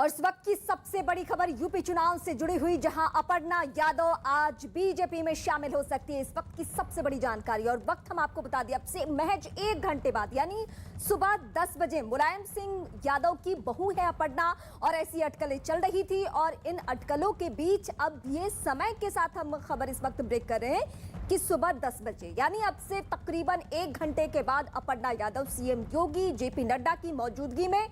और इस वक्त की सबसे बड़ी खबर यूपी चुनाव से जुड़ी हुई, जहां अपर्णा यादव आज बीजेपी में शामिल हो सकती है। इस वक्त की सबसे बड़ी जानकारी और वक्त हम आपको बता दें, अब से महज 1 घंटे बाद यानी सुबह 10 बजे मुलायम सिंह यादव की बहू है अपर्णा, और ऐसी अटकलें चल रही थी। और इन अटकलों के बीच अब ये समय के साथ हम खबर इस वक्त ब्रेक कर रहे हैं कि सुबह 10 बजे यानी अब से तकरीबन 1 घंटे के बाद अपर्णा यादव सीएम योगी जेपी नड्डा की मौजूदगी में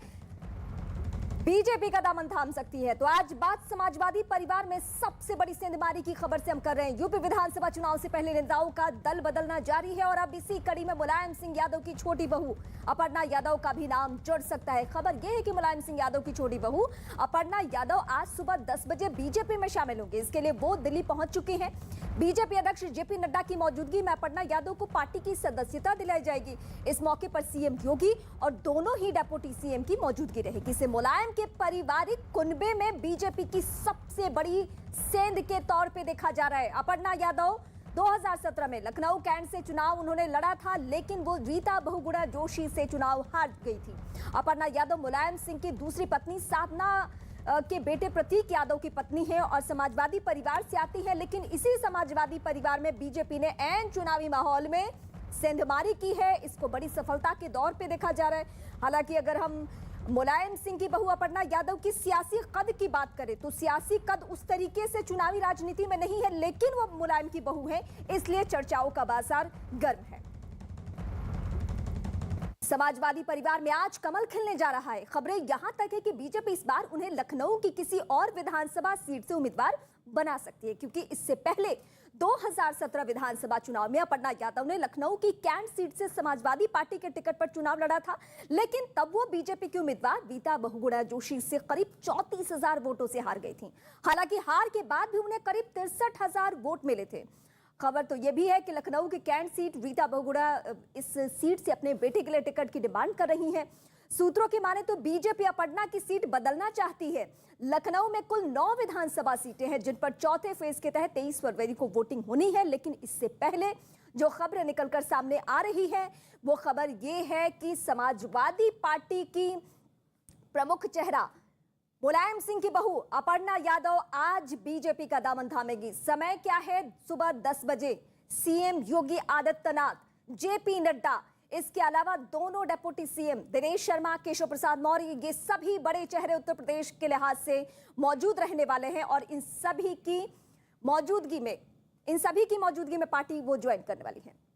बीजेपी का दामन थाम सकती है। तो आज बात समाजवादी परिवार में सबसे बड़ी सेंधमारी की खबर से हम कर रहे हैं। यूपी विधानसभा चुनाव से पहले नेताओं का दल बदलना जारी है और अब इसी कड़ी में मुलायम सिंह यादव की छोटी बहू अपर्णा यादव का भी नाम जुड़ सकता है। खबर यह है कि मुलायम सिंह यादव की छोटी बहू अपर्णा यादव आज सुबह 10 बजे बीजेपी में शामिल होंगे। इसके लिए वो दिल्ली पहुंच चुकी हैं। बीजेपी अध्यक्ष जेपी नड्डा की मौजूदगी में अपर्णा यादव को पार्टी की सदस्यता दिलाई जाएगी। इस मौके पर सीएम योगी और दोनों ही डेप्यूटी सीएम की मौजूदगी रहेगी। इसे मुलायम के पारिवारिक कुनबे में बीजेपी की सबसे बड़ी सेंध के तौर पे देखा जा रहा है। अपर्णा यादव 2017 में लखनऊ कैंट से चुनाव उन्होंने लड़ा था, लेकिन वो रीता बहुगुणा जोशी से चुनाव हार गई थी। अपर्णा यादव मुलायम सिंह की दूसरी पत्नी साधना के बेटे प्रतीक यादव की पत्नी है और समाजवादी परिवार से आती है। लेकिन इसी समाजवादी परिवार में बीजेपी ने ऐन चुनावी माहौल में सेंधमारी की है। इसको बड़ी सफलता के दौर पे देखा जा रहा है। हालांकि अगर हम मुलायम सिंह की बहू अपर्णा यादव की सियासी कद की बात करें तो सियासी कद उस तरीके से चुनावी राजनीति में नहीं है, लेकिन वो मुलायम की बहू है, इसलिए चर्चाओं का बाजार गर्म है। समाजवादी परिवार में आज कमल खिलने जा रहा है। खबरें यहां तक है कि बीजेपी इस बार उन्हें लखनऊ की किसी और विधानसभा सीट से उम्मीदवार बना सकती है, क्योंकि इससे पहले 2017 विधानसभा चुनाव में अपर्णा यादव ने लखनऊ की कैंट सीट से समाजवादी पार्टी के टिकट पर चुनाव लड़ा था, लेकिन तब वो बीजेपी की उम्मीदवार रीता बहुगुणा जोशी से करीब 34,000 वोटों से हार गई थी। हालांकि हार के बाद भी उन्हें करीब 63,000 वोट मिले थे। खबर तो यह भी है कि लखनऊ की कैंट सीट रीता बहुगुणा इस सीट से अपने बेटे के लिए टिकट की डिमांड कर रही हैं। सूत्रों की माने तो बीजेपी अपर्णा की सीट बदलना चाहती है। लखनऊ में कुल 9 विधानसभा सीटें हैं, जिन पर चौथे फेज के तहत 23 फरवरी को वोटिंग होनी है। लेकिन इससे पहले जो खबरें निकलकर सामने आ रही है वो खबर ये है कि समाजवादी पार्टी की प्रमुख चेहरा मुलायम सिंह की बहू अपर्णा यादव आज बीजेपी का दामन थामेगी। समय क्या है? सुबह 10 बजे सीएम योगी आदित्यनाथ, जेपी नड्डा, इसके अलावा दोनों डेप्यूटी सीएम दिनेश शर्मा, केशव प्रसाद मौर्य, ये सभी बड़े चेहरे उत्तर प्रदेश के लिहाज से मौजूद रहने वाले हैं और इन सभी की मौजूदगी में पार्टी वो ज्वाइन करने वाली है।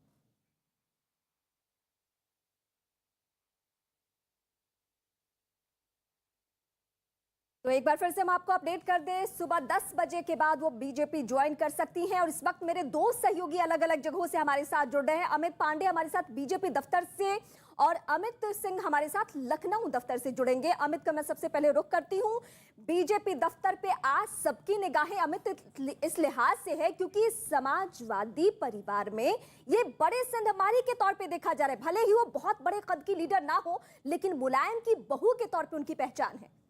तो एक बार फिर से हम आपको अपडेट कर दें, सुबह 10 बजे के बाद वो बीजेपी ज्वाइन कर सकती हैं। और इस वक्त मेरे 2 सहयोगी अलग अलग जगहों से हमारे साथ जुड़ रहे हैं। अमित पांडे हमारे साथ बीजेपी दफ्तर से और अमित सिंह हमारे साथ लखनऊ दफ्तर से जुड़ेंगे। अमित का मैं सबसे पहले रुख करती हूं। बीजेपी दफ्तर पे आज सबकी निगाहें अमित इस लिहाज से है क्योंकि समाजवादी परिवार में ये बड़े सेंधमारी के तौर पे देखा जा रहा है। भले ही वो बहुत बड़े कद की लीडर ना हो, लेकिन मुलायम की बहू के तौर पर उनकी पहचान है।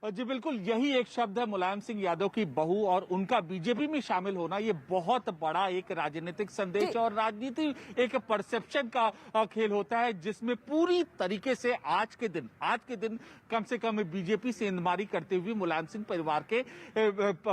जी बिल्कुल, यही एक शब्द है मुलायम सिंह यादव की बहू और उनका बीजेपी में शामिल होना। ये बहुत बड़ा एक राजनीतिक संदेश और राजनीति एक परसेप्शन का खेल होता है, जिसमें पूरी तरीके से आज के दिन कम से कम बीजेपी सेंधमारी करते हुए मुलायम सिंह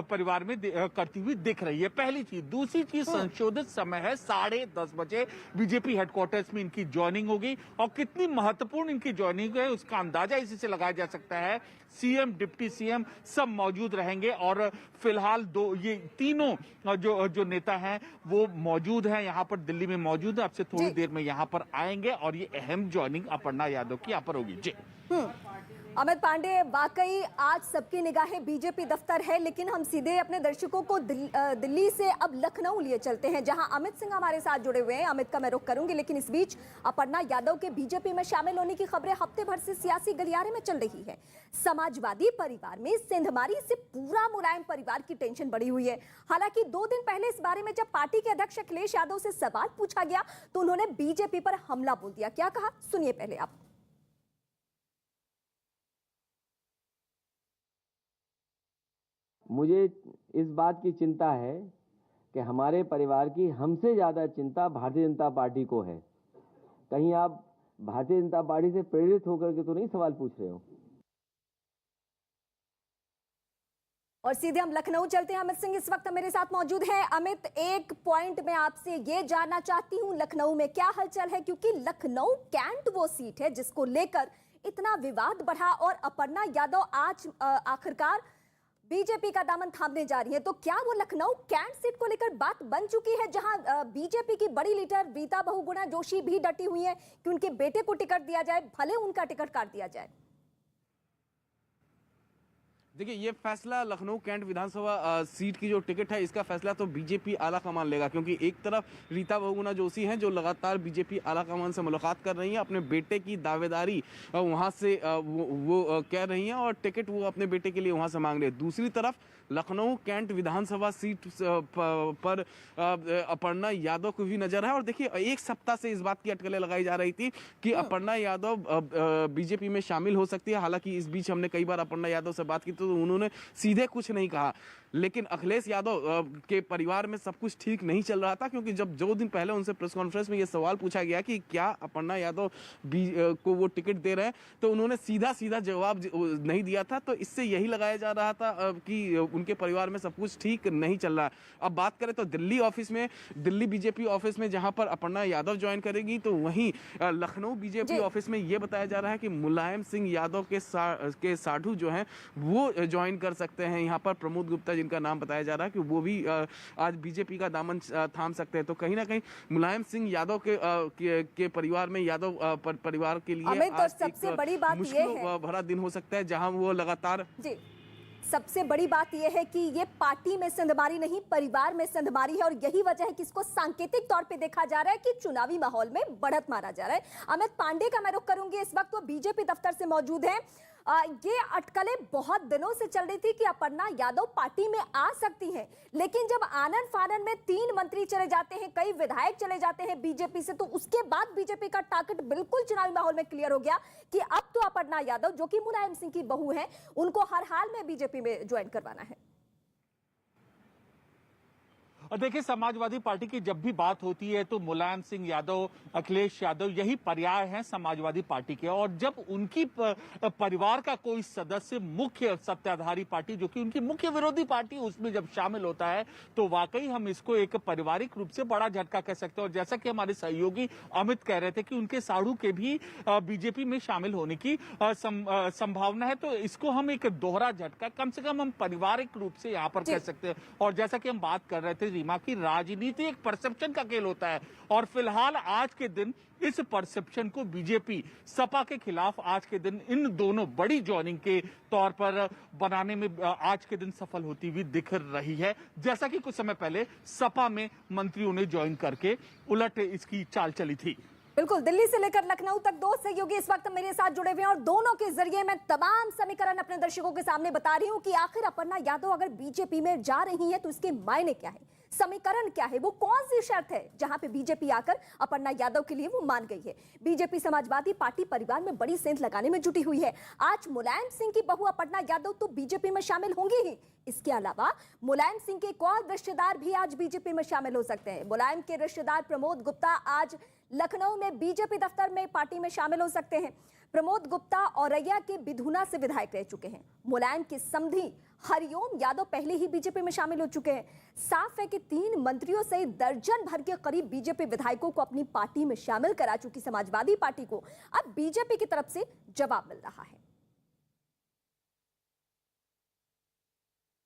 परिवार में करती हुई दिख रही है। पहली चीज। दूसरी चीज, संशोधित समय है 10:30 बजे बीजेपी हेडक्वार्टर्स में इनकी ज्वाइनिंग होगी और कितनी महत्वपूर्ण इनकी ज्वाइनिंग है उसका अंदाजा इसी से लगाया जा सकता है। सीएम, डिप्टी सीएम सब मौजूद रहेंगे और फिलहाल ये तीनों जो नेता हैं वो मौजूद हैं, यहां पर दिल्ली में मौजूद है। अब से थोड़ी देर में यहां पर आएंगे और ये अहम ज्वाइनिंग अपर्णा यादव की यहां पर होगी। जी अमित पांडे, वाकई आज सबकी निगाहें बीजेपी दफ्तर है, लेकिन हम सीधे अपने दर्शकों को दिल्ली से अब लखनऊ लिए चलते हैं, जहां अमित सिंह हमारे साथ जुड़े हुए हैं। अमित का मैं रुख करूंगी, लेकिन इस बीच अपर्णा यादव के बीजेपी में शामिल होने की खबरें हफ्ते भर से सियासी गलियारे में चल रही है। समाजवादी परिवार में सेंधमारी से पूरा मुलायम परिवार की टेंशन बढ़ी हुई है। हालांकि 2 दिन पहले इस बारे में जब पार्टी के अध्यक्ष अखिलेश यादव से सवाल पूछा गया तो उन्होंने बीजेपी पर हमला बोल दिया। क्या कहा, सुनिए पहले आप। मुझे इस बात की चिंता है कि हमारे परिवार की हमसे ज़्यादा चिंता भारतीय जनता पार्टी को है। कहीं आप भारतीय जनता पार्टी से प्रेरित होकर के तो नहीं सवाल पूछ रहे हो। और सीधे हम लखनऊ चलते हैं। अमित सिंह इस वक्त मेरे साथ मौजूद हैं। अमित, एक पॉइंट में आपसे ये जानना चाहती हूँ, लखनऊ में क्या हलचल है, क्योंकि लखनऊ कैंट वो सीट है जिसको लेकर इतना विवाद बढ़ा और अपर्णा यादव आज आखिरकार बीजेपी का दामन थामने जा रही है। तो क्या वो लखनऊ कैंट सीट को लेकर बात बन चुकी है, जहां बीजेपी की बड़ी लीडर रीता बहुगुणा जोशी भी डटी हुई है कि उनके बेटे को टिकट दिया जाए, भले उनका टिकट काट दिया जाए? देखिए, ये फैसला लखनऊ कैंट विधानसभा सीट की जो टिकट है इसका फैसला तो बीजेपी आला कमान लेगा, क्योंकि एक तरफ रीता बहुगुणा जोशी हैं जो लगातार बीजेपी आला कमान से मुलाकात कर रही हैं, अपने बेटे की दावेदारी वहां से वो कह रही हैं और टिकट वो अपने बेटे के लिए वहां से मांग रहे हैं। दूसरी तरफ लखनऊ कैंट विधानसभा सीट पर अपर्णा यादव को भी नजर है। और देखिए, एक सप्ताह से इस बात की अटकलें लगाई जा रही थी कि अपर्णा यादव बीजेपी में शामिल हो सकती है। हालांकि इस बीच हमने कई बार अपर्णा यादव से बात की तो उन्होंने सीधे कुछ नहीं कहा, लेकिन अखिलेश यादव के परिवार में सब कुछ ठीक नहीं चल रहा था, क्योंकि जब 2 दिन पहले उनसे प्रेस कॉन्फ्रेंस में ये सवाल पूछा गया कि क्या अपर्णा यादव को वो टिकट दे रहे हैं, तो उन्होंने सीधा जवाब नहीं दिया था। तो इससे यही लगाया जा रहा था कि उनके परिवार में सब कुछ ठीक नहीं चल रहा। अब बात करें तो दिल्ली बीजेपी ऑफिस में जहां पर अपर्णा यादव ज्वाइन करेगी, तो वहीं लखनऊ बीजेपी ऑफिस में ये बताया जा रहा है कि मुलायम सिंह यादव के साधु जो हैं वो ज्वाइन कर सकते हैं। यहाँ पर प्रमोद गुप्ता जिनका नाम बताया जा रहा है कि वो भी आज बीजेपी का दामन थाम सकते हैं। तो कहीं ना कहीं मुलायम सिंह यादव के परिवार में यादव परिवार के लिए आज सबसे बड़ी बात मुश्किल भरा दिन हो सकता है, जहां वो लगातार सबसे बड़ी बात यह है कि ये पार्टी में संधमारी नहीं, परिवार में संधमारी है, और यही वजह है कि इसको सांकेतिक तौर पे देखा जा रहा है कि चुनावी माहौल में बढ़त मारा जा रहा है। अमित पांडे का मैं रुख करूंगी, इस वक्त वो बीजेपी दफ्तर से मौजूद हैं। ये अटकलें बहुत दिनों से चल रही थी कि अपर्णा यादव पार्टी में आ सकती हैं, लेकिन जब आनन फानन में 3 मंत्री चले जाते हैं, कई विधायक चले जाते हैं बीजेपी से, तो उसके बाद बीजेपी का टारगेट बिल्कुल चुनावी माहौल में क्लियर हो गया कि अब तो अपर्णा यादव, जो कि मुलायम सिंह की बहू है, उनको हर हाल में बीजेपी में ज्वाइन करवाना है। और देखिए, समाजवादी पार्टी की जब भी बात होती है तो मुलायम सिंह यादव, अखिलेश यादव यही पर्याय हैं समाजवादी पार्टी के। और जब उनकी परिवार का कोई सदस्य मुख्य सत्ताधारी पार्टी, जो कि उनकी मुख्य विरोधी पार्टी, उसमें जब शामिल होता है तो वाकई हम इसको एक पारिवारिक रूप से बड़ा झटका कह सकते हैं। और जैसा कि हमारे सहयोगी अमित कह रहे थे कि उनके साड़ू के भी बीजेपी में शामिल होने की संभावना है, तो इसको हम एक दोहरा झटका कम से कम हम पारिवारिक रूप से यहाँ पर कह सकते हैं। और जैसा कि हम बात कर रहे थे की राजनीति एक परसेप्शन का खेल होता है, और फिलहाल आज के दिन इस परसेप्शन को बीजेपी सपा के खिलाफ आज के दिन इन दोनों बड़ी ज्वाइनिंग के तौर पर बनाने में आज के दिन सफल होती हुई दिख रही है। जैसा कि कुछ समय पहले सपा में मंत्रियों ने ज्वाइन करके उलट इसकी चाल चली थी। बिल्कुल, दिल्ली से लेकर लखनऊ तक 2 सहयोगी इस वक्त मेरे साथ जुड़े हुए हैं, और दोनों के जरिए मैं तमाम समीकरण अपने दर्शकों के सामने बता रही हूं कि आखिर अपर्णा यादव अगर बीजेपी में जा रही है तो इसके मायने क्या है, समीकरण क्या है, वो कौन सी शर्त है जहां पे बीजेपी आकर अपर्णा यादव के लिए वो मान गई है। बीजेपी समाजवादी पार्टी परिवार में बड़ी सेंध लगाने में जुटी हुई है। आज मुलायम सिंह की बहू अपर्णा यादव तो बीजेपी में शामिल होंगी ही, इसके अलावा मुलायम सिंह के एक और रिश्तेदार भी आज बीजेपी में शामिल हो सकते हैं। मुलायम के रिश्तेदार प्रमोद गुप्ता आज लखनऊ में बीजेपी दफ्तर में पार्टी में शामिल हो सकते हैं। प्रमोद गुप्ता औरैया के बिधुना से विधायक रह चुके हैं। मुलायम के समधी हरिओम यादव पहले ही बीजेपी में शामिल हो चुके हैं। साफ है कि 3 मंत्रियों से दर्जन भर के करीब बीजेपी विधायकों को अपनी पार्टी में शामिल करा चुकी समाजवादी पार्टी को अब बीजेपी की तरफ से जवाब मिल रहा है।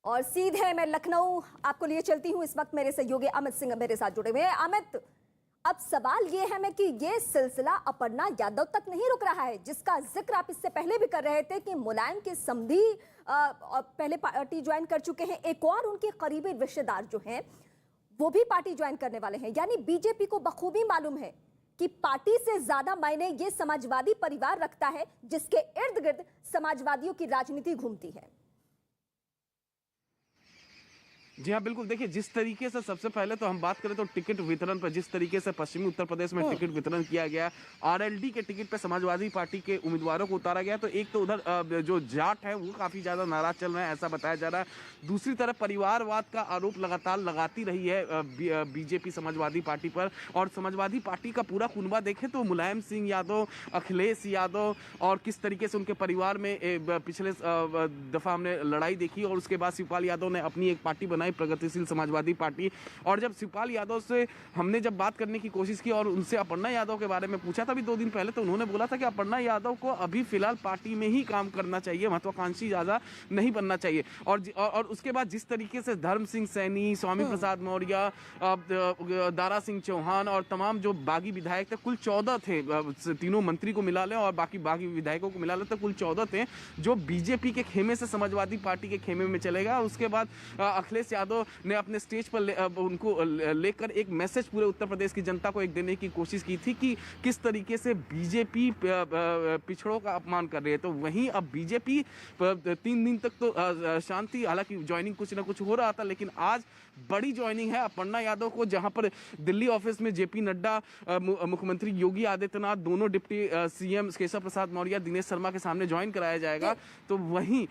और सीधे मैं लखनऊ आपको लिए चलती हूं, इस वक्त मेरे सहयोगी अमित सिंह मेरे साथ जुड़े हुए हैं। अमित, अब सवाल यह है कि ये सिलसिला अपर्णा यादव तक नहीं रुक रहा है, जिसका जिक्र आप इससे पहले भी कर रहे थे कि मुलायम के समधी पहले पार्टी ज्वाइन कर चुके हैं, एक और उनके करीबी रिश्तेदार जो हैं वो भी पार्टी ज्वाइन करने वाले हैं। यानी बीजेपी को बखूबी मालूम है कि पार्टी से ज्यादा मायने ये समाजवादी परिवार रखता है, जिसके इर्द गिर्द समाजवादियों की राजनीति घूमती है। जी हाँ, बिल्कुल। देखिए, जिस तरीके से सबसे पहले तो हम बात करें तो टिकट वितरण पर, जिस तरीके से पश्चिमी उत्तर प्रदेश में टिकट वितरण किया गया, आरएलडी के टिकट पे समाजवादी पार्टी के उम्मीदवारों को उतारा गया, तो एक तो उधर जो जाट है वो काफी ज्यादा नाराज चल रहे हैं, ऐसा बताया जा रहा है। दूसरी तरफ परिवारवाद का आरोप लगातार लगाती रही है बीजेपी समाजवादी पार्टी पर, और समाजवादी पार्टी का पूरा कुनबा देखें तो मुलायम सिंह यादव, अखिलेश यादव, और किस तरीके से उनके परिवार में पिछले दफा हमने लड़ाई देखी, और उसके बाद शिवपाल यादव ने अपनी एक पार्टी बनाई, प्रगतिशील समाजवादी पार्टी। और जब शिवपाल यादव से हमने जब बात करने की कोशिश की और उनसे अपर्णा यादव के बारे में पूछा था अभी 2 दिन पहले, तो उन्होंने बोला था कि अपर्णा यादव को अभी फिलहाल पार्टी में ही काम करना चाहिए, महत्वाकांक्षी ज्यादा नहीं बनना चाहिए। और उसके बाद जिस तरीके से धर्म सिंह सैनी, स्वामी प्रसाद मौर्य, दारा सिंह चौहान और तमाम जो बागी विधायक थे, कुल 14 थे, तीनों मंत्री को मिला लें और बागी विधायकों को मिला लें तो कुल 14 थे, जो बीजेपी के खेमे से समाजवादी पार्टी के खेमे में चले गए। उसके बाद अखिलेश यादव ने अपने स्टेज पर उनको लेकर एक मैसेज पूरे उत्तर प्रदेश की जनता को एक देने की कोशिश की थी कि किस तरीके से बीजेपी पिछड़ों का अपमान कर रही है। तो वहीं अब बीजेपी 3 दिन तक तो शांति, हालांकि ज्वाइनिंग कुछ ना कुछ हो रहा था, लेकिन आज बड़ी ज्वाइनिंग है अपर्णा यादव को, जहां पर दिल्ली ऑफिस में जेपी नड्डा, मुख्यमंत्री योगी आदित्यनाथ, दोनों डिप्टी सीएम केशव प्रसाद मौर्य, दिनेश शर्मा के सामने ज्वाइन कराया जाएगा। तो वहीं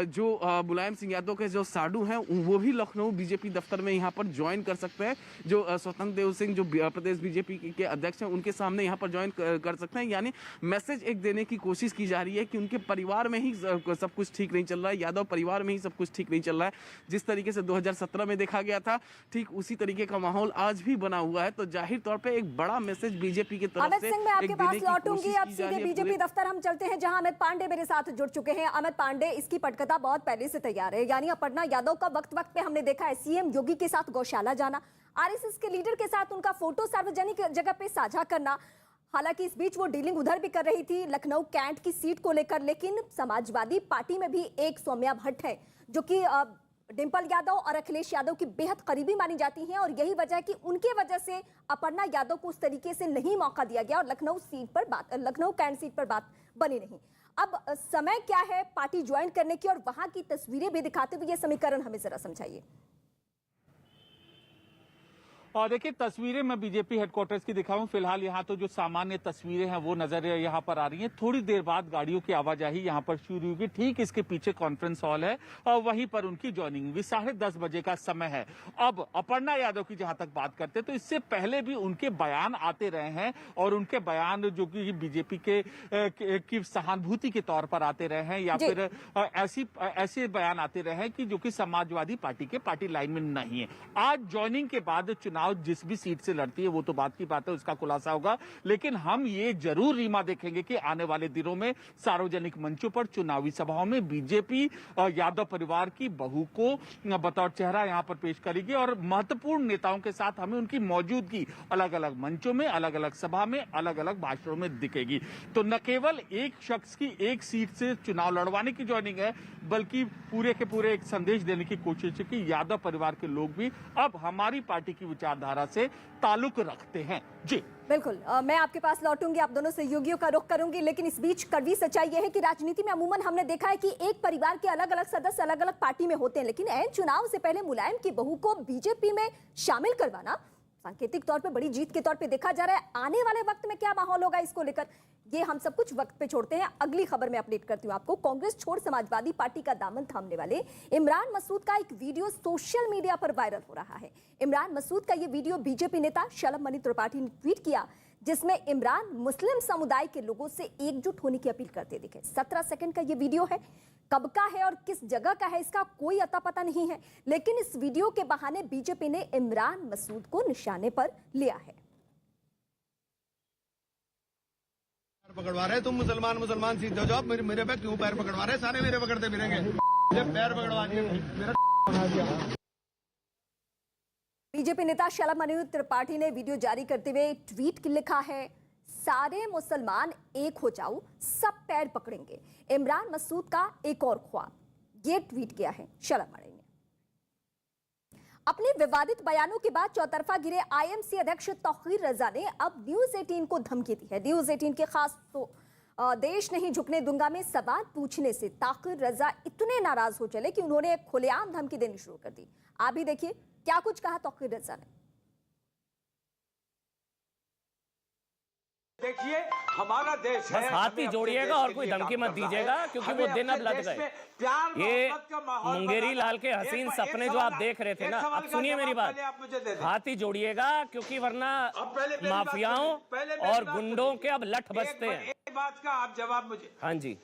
जो मुलायम सिंह यादव के जो साडू हैं वो भी लखनऊ बीजेपी दफ्तर में यहाँ पर ज्वाइन कर सकते हैं। जो स्वतंत्र देव सिंह जो प्रदेश बीजेपी के अध्यक्ष हैं उनके सामने यहाँ पर ज्वाइन कर सकते हैं। यानी मैसेज एक देने की कोशिश की जा रही है कि उनके परिवार में ही सब कुछ ठीक नहीं चल रहा है, यादव परिवार में ही सब कुछ ठीक नहीं चल रहा है। जिस तरीके से 2017 में देखा गया था, ठीक उसी तरीके का माहौल आज भी बना हुआ है। तो जाहिर तौर पे एक बड़ा मैसेज बीजेपी की तरफ से सिंह, मैं आपके पास लौटूंगी। अब सीधे बीजेपी दफ्तर हम चलते हैं, जहां अमित पांडे मेरे साथ जुड़ चुके हैं। अमित पांडे, इसकी पटकथा बहुत पहले से तैयार है, यानी अपर्णा यादव का वक्त वक्त पे हमने देखा है सीएम योगी के साथ गौशाला जाना, आरएसएस के लीडर के साथ उनका फोटो सार्वजनिक जगह पे साझा करना। हालांकि इस बीच वो डीलिंग उधर भी कर रही थी लखनऊ कैंट की सीट को लेकर, लेकिन समाजवादी पार्टी में भी एक सौम्या भट्ट है जो कि डिंपल यादव और अखिलेश यादव की बेहद करीबी मानी जाती हैं, और यही वजह है कि उनके वजह से अपर्णा यादव को उस तरीके से नहीं मौका दिया गया और लखनऊ कैंट सीट पर बात बनी नहीं। अब समय क्या है पार्टी ज्वाइन करने की, और वहां की तस्वीरें भी दिखाते हुए ये समीकरण हमें जरा समझाइए। और देखिए, तस्वीरें मैं बीजेपी हेडक्वार्टर्स की दिखाऊं, फिलहाल यहाँ तो जो सामान्य तस्वीरें हैं वो नजर यहाँ पर आ रही हैं। थोड़ी देर बाद गाड़ियों की आवाजाही यहाँ पर शुरू होगी। ठीक इसके पीछे कॉन्फ्रेंस हॉल है और वहीं पर उनकी ज्वाइनिंग भी 10:30 बजे का समय है। अब अपर्णा यादव की जहां तक बात करते हैं तो इससे पहले भी उनके बयान आते रहे हैं, और उनके बयान जो कि बीजेपी की सहानुभूति के तौर पर आते रहे हैं, या फिर ऐसे बयान आते रहे हैं कि जो कि समाजवादी पार्टी के पार्टी लाइन में नहीं है। आज ज्वाइनिंग के बाद चुनाव जिस भी सीट से लड़ती है वो तो बात की बात है, उसका खुलासा होगा, लेकिन हम ये जरूर रीमा देखेंगे कि आने वाले दिनों में सार्वजनिक मंचों पर, चुनावी सभाओं में बीजेपी यादव परिवार की बहू को बतौर चेहरा यहां पर पेश करेगी, और महत्वपूर्ण नेताओं के साथ हमें उनकी मौजूदगी अलग अलग मंचों में, अलग अलग सभा में, अलग अलग भाषणों में दिखेगी। तो न केवल एक शख्स की एक सीट से चुनाव लड़वाने की ज्वाइनिंग है, बल्कि पूरे के पूरे एक संदेश देने की कोशिश है कि यादव परिवार के लोग भी अब हमारी पार्टी की विचारधारा से ताल्लुक रखते हैं। जी बिल्कुल, मैं आपके पास लौटूंगी, आप दोनों सहयोगियों का रुख करूंगी, लेकिन इस बीच कड़वी सच्चाई यह है कि राजनीति में अमूमन हमने देखा है कि एक परिवार के अलग अलग सदस्य अलग अलग पार्टी में होते हैं, लेकिन ऐन चुनाव से पहले मुलायम की बहू को बीजेपी में शामिल करवाना सांकेतिक तौर पे बड़ी जीत के तौर पे देखा जा रहा है। आने वाले वक्त में क्या माहौल होगा इसको लेकर, ये हम सब कुछ वक्त पे छोड़ते हैं। अगली खबर में अपडेट करती हूँ आपको। कांग्रेस छोड़ समाजवादी पार्टी का दामन थामने वाले इमरान मसूद का एक वीडियो सोशल मीडिया पर वायरल हो रहा है। इमरान मसूद का ये वीडियो बीजेपी नेता शलभ मणि त्रिपाठी ने ट्वीट किया, जिसमें इमरान मुस्लिम समुदाय के लोगों से एकजुट होने की अपील करते दिखे। 17 सेकंड का ये वीडियो है, कब का है और किस जगह का है इसका कोई अता पता नहीं है, लेकिन इस वीडियो के बहाने बीजेपी ने इमरान मसूद को निशाने पर लिया है। पकड़वा रहे तुम मुसलमान सीधे हो जाओ, मेरे पे क्यों पैर पकड़वा रहे? सारे मेरे पकड़ते फिरेंगे, पैर पकड़वा दिए मेरा बना दिया। बीजेपी नेता शलभ मणि त्रिपाठी ने वीडियो जारी करते हुए ट्वीट लिखा है, सारे मुसलमान एक हो जाओ, सब पैर पकड़ेंगे। इमरान मसूद का एक और ख्वाब, ये ट्वीट किया है शलभ मणि ने। अपने विवादित बयानों के बाद चौतरफा गिरे आईएमसी अध्यक्ष तौकीर रजा ने अब न्यूज 18 को धमकी दी है। न्यूज 18 के खास देश नहीं झुकने दूंगा में सवाल पूछने से ताकिर रजा इतने नाराज हो चले कि उन्होंने खुलेआम धमकी देनी शुरू कर दी। आप भी देखिए क्या कुछ कहा ताकिर रजा ने। देखिए हमारा देश है, बस हाथ ही जोड़िएगा और कोई धमकी मत दीजिएगा, क्योंकि वो दिन अब लग गए। ये मुंगेरी लाल के हसीन सपने जो आप देख रहे थे ना, अब सुनिए मेरी बात, हाथ ही जोड़िएगा, क्योंकि वरना माफियाओं और गुंडों के अब लठ बजते हैं। एक बात का आप जवाब मुझे। हाँ जी,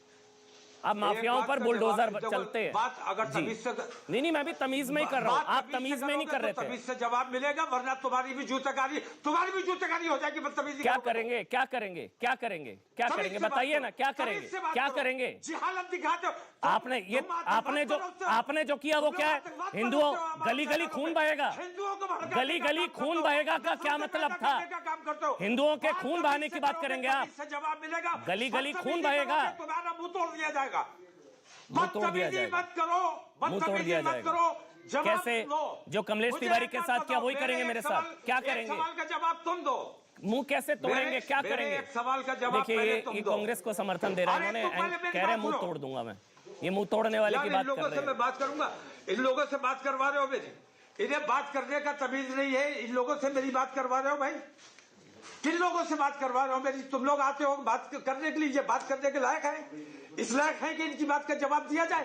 अब माफियाओं पर बुलडोजर चलते हैं। बात अगर तमीज से नहीं, मैं भी तमीज में ही कर रहा हूँ, आप तमीज में नहीं कर रहे थे। तमीज से जवाब मिलेगा, वरना तुम्हारी भी जूतकारी हो जाएगी बदतमीजी। क्या करेंगे बताइए ना, क्या करेंगे? जिहालत दिखाते हो आपने जो किया वो क्या है? हिंदुओं गली गली खून बहेगा, गली खून बहेगा का क्या मतलब था? हिंदुओं के खून बहाने की बात करेंगे आप? जवाब मिलेगा, गली खून बहेगा, तुम्हारा मुंह तोड़ दिया जाएगा। मुंह तोड़ दिया जाएगा। कैसे? जो कमलेश तिवारी के साथ किया वही करेंगे मेरे साथ? क्या करेंगे? सवाल का जवाब तुम दो। मुंह कैसे तोड़ेंगे? क्या करेंगे? एक सवाल का जवाब देखिए, ये कांग्रेस को समर्थन दे रहे हैं, उन्होंने कह रहे हैं मुंह तोड़ दूंगा मैं। ये मुंह तोड़ने वाले की बात कर रहे हैं। मैं बात करूंगा, इन लोगों से बात करवा रहे हो मेरी, इन्हें बात करने का तमीज नहीं है। इन लोगों से मेरी बात करवा रहे हो भाई, किन लोगों से बात करवा रहे हो मेरी? तुम लोग आते हो बात करने के लिए, ये बात करने के लायक है? इस लायक है कि इनकी बात का जवाब दिया जाए?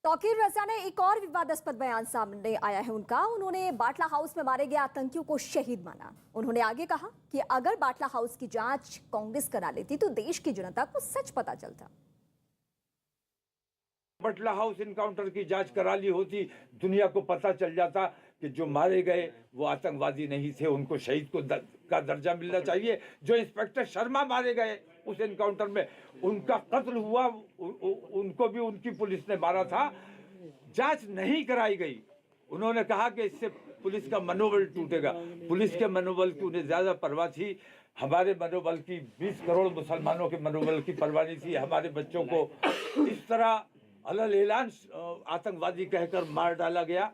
ताकिर रजा ने एक और विवादास्पद बयान सामने आया है उनका। उन्होंने बाटला हाउस में मारे गए आतंकियों को शहीद माना। उन्होंने आगे कहा कि अगर बाटला हाउस की जांच कांग्रेस करा लेती तो देश की जनता को सच पता चलता। बाटला हाउस इनकाउंटर की जांच करा ली होती, दुनिया को पता चल जाता कि जो मारे गए वो आतंकवादी नहीं थे, उनको शहीद का दर्जा मिलना चाहिए। जो इंस्पेक्टर शर्मा मारे गए उस एनकाउंटर में, उनका कत्ल हुआ, उनको भी उनकी पुलिस ने मारा था, जांच नहीं कराई गई। उन्होंने कहा कि इससे पुलिस का मनोबल टूटेगा। पुलिस के मनोबल की उन्हें ज्यादा परवाह थी, हमारे मनोबल की, 20 करोड़ मुसलमानों के मनोबल की परवाह नहीं थी। हमारे बच्चों को इस तरह अलल ऐलान आतंकवादी कहकर मार डाला गया।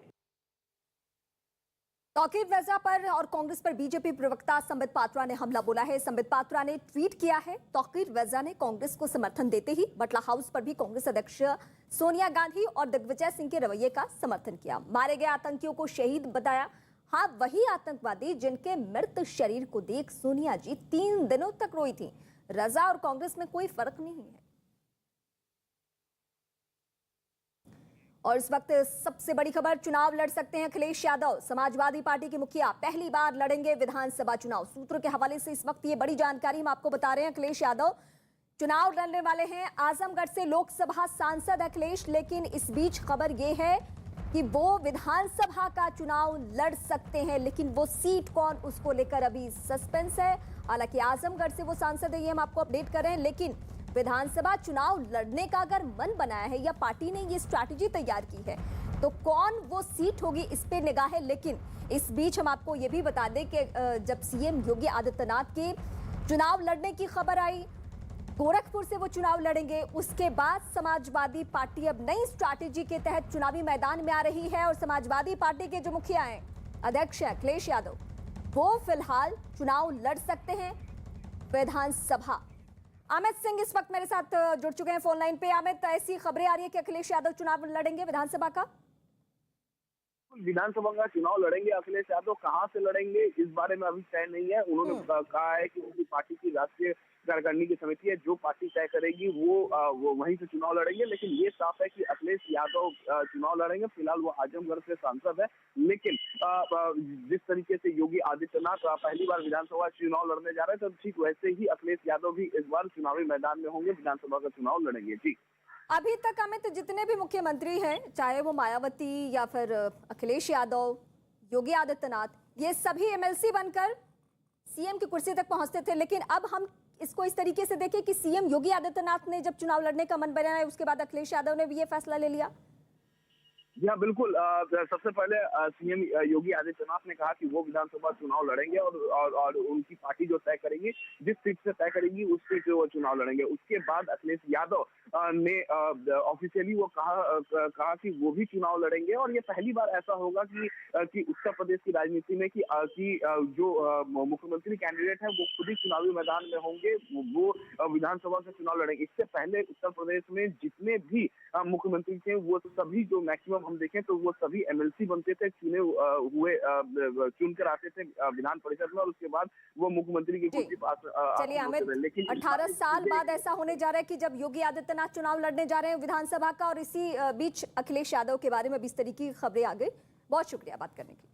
ताकिर रजा पर और कांग्रेस पर बीजेपी प्रवक्ता संबित पात्रा ने हमला बोला है। संबित पात्रा ने ट्वीट किया है, ताकिर रजा ने कांग्रेस को समर्थन देते ही बटला हाउस पर भी कांग्रेस अध्यक्ष सोनिया गांधी और दिग्विजय सिंह के रवैये का समर्थन किया। मारे गए आतंकियों को शहीद बताया। हाँ, वही आतंकवादी जिनके मृत शरीर को देख सोनिया जी 3 दिनों तक रोई थी। रजा और कांग्रेस में कोई फर्क नहीं है। और इस वक्त सबसे बड़ी खबर, चुनाव लड़ सकते हैं अखिलेश यादव। समाजवादी पार्टी के मुखिया पहली बार लड़ेंगे विधानसभा चुनाव। सूत्रों के हवाले से इस वक्त ये बड़ी जानकारी हम आपको बता रहे हैं। अखिलेश यादव चुनाव लड़ने वाले हैं। आजमगढ़ से लोकसभा सांसद अखिलेश, लेकिन इस बीच खबर ये है कि वो विधानसभा का चुनाव लड़ सकते हैं, लेकिन वो सीट कौन, उसको लेकर अभी सस्पेंस है। हालांकि आजमगढ़ से वो सांसद है, ये हम आपको अपडेट कर रहे हैं, लेकिन विधानसभा चुनाव लड़ने का अगर मन बनाया है या पार्टी ने ये स्ट्रैटेजी तैयार की है तो कौन वो सीट होगी, इस पे निगाह है। लेकिन इस बीच हम आपको ये भी बता दें कि जब सीएम योगी आदित्यनाथ के चुनाव लड़ने की खबर आई, गोरखपुर से वो चुनाव लड़ेंगे, उसके बाद समाजवादी पार्टी अब नई स्ट्रैटेजी के तहत चुनावी मैदान में आ रही है। और समाजवादी पार्टी के जो मुखिया हैं, अध्यक्ष हैं अखिलेश यादव, वो फिलहाल चुनाव लड़ सकते हैं विधानसभा। अमित सिंह इस वक्त मेरे साथ जुड़ चुके हैं फोन लाइन पे। अमित, ऐसी खबरें आ रही है कि अखिलेश यादव चुनाव लड़ेंगे विधानसभा का? विधानसभा का चुनाव लड़ेंगे अखिलेश यादव। कहां से लड़ेंगे इस बारे में अभी तय नहीं है। उन्होंने कहा है कि उनकी पार्टी की राष्ट्रीय कार्यकारिणी की समिति है, जो पार्टी तय करेगी वो वहीं से चुनाव लड़ेंगे। लेकिन ये साफ है कि अखिलेश यादव चुनाव लड़ेंगे। फिलहाल वो आजमगढ़ से सांसद है, लेकिन जिस तरीके से योगी आदित्यनाथ पहली बार विधानसभा चुनाव लड़ने जा रहे हैं, तो ठीक वैसे ही अखिलेश यादव भी इस बार चुनावी मैदान में होंगे, विधानसभा का चुनाव लड़ेंगे। जी, अभी तक अमित, जितने भी मुख्यमंत्री हैं, चाहे वो मायावती या फिर अखिलेश यादव, योगी आदित्यनाथ, ये सभी एमएलसी बनकर सीएम की कुर्सी तक पहुंचते थे। लेकिन अब हम इसको इस तरीके से देखें कि सीएम योगी आदित्यनाथ ने जब चुनाव लड़ने का मन बनाया, उसके बाद अखिलेश यादव ने भी ये फैसला ले लिया। जी हाँ, बिल्कुल। सबसे पहले सीएम योगी आदित्यनाथ ने कहा कि वो विधानसभा चुनाव लड़ेंगे और उनकी पार्टी जो तय करेगी, जिस सीट से तय करेगी उस सीट से वो चुनाव लड़ेंगे। उसके बाद अखिलेश यादव ने ऑफिशियली वो कहा कि वो भी चुनाव लड़ेंगे और ये पहली बार ऐसा होगा कि उत्तर प्रदेश की राजनीति में कि जो मुख्यमंत्री कैंडिडेट है वो खुद ही चुनावी मैदान में होंगे, वो विधानसभा से चुनाव लड़ेंगे। इससे पहले उत्तर प्रदेश में जितने भी मुख्यमंत्री थे वो सभी, जो मैक्सिमम हम देखें तो वो सभी एमएलसी बनते थे, चुनकर आते थे विधान परिषद में और उसके बाद वो मुख्यमंत्री की कुर्सी पास। चलिए अमित, 18 साल बाद ऐसा होने जा रहा है कि जब योगी आदित्यनाथ चुनाव लड़ने जा रहे हैं विधानसभा का, और इसी बीच अखिलेश यादव के बारे में भी इस तरीके की खबरें आ गई। बहुत शुक्रिया बात करने की।